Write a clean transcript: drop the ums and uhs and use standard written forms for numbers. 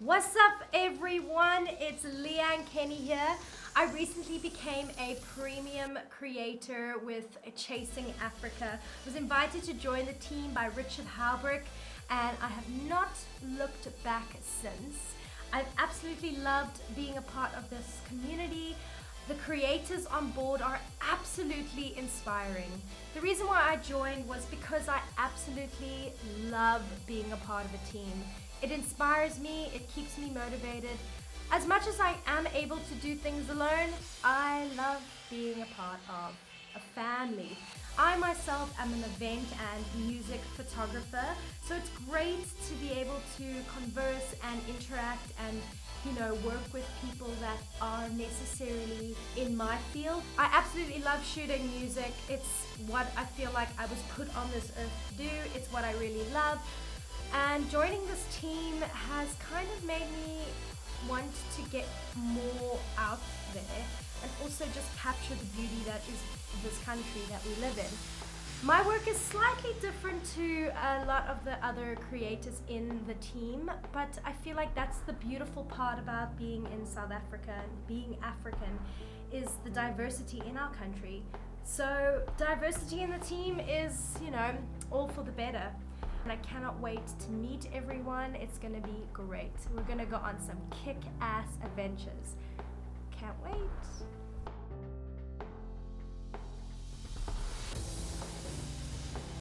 What's up, everyone? It's Leigh-Anne Kenny here. I recently became a premium creator with Chasing Africa. I was invited to join the team by Richard Haubrich, and I have not looked back since. I've absolutely loved being a part of this community. The creators on board are absolutely inspiring. The reason why I joined was because I absolutely love being a part of a team. It inspires me, it keeps me motivated. As much as I am able to do things alone, I love being a part of a family. I myself am an event and music photographer, so it's great to be able to converse and interact and work with people that are necessarily in my field. I absolutely love shooting music. It's what I feel like I was put on this earth to do. It's what I really love. And joining this team has kind of made me want to get more out there and also just capture the beauty that is this country that we live in. My work is slightly different to a lot of the other creators in the team, but I feel like that's the beautiful part about being in South Africa and being African is the diversity in our country. So diversity in the team is, all for the better. And I cannot wait to meet everyone. It's gonna be great. We're gonna go on some kick-ass adventures. Can't wait.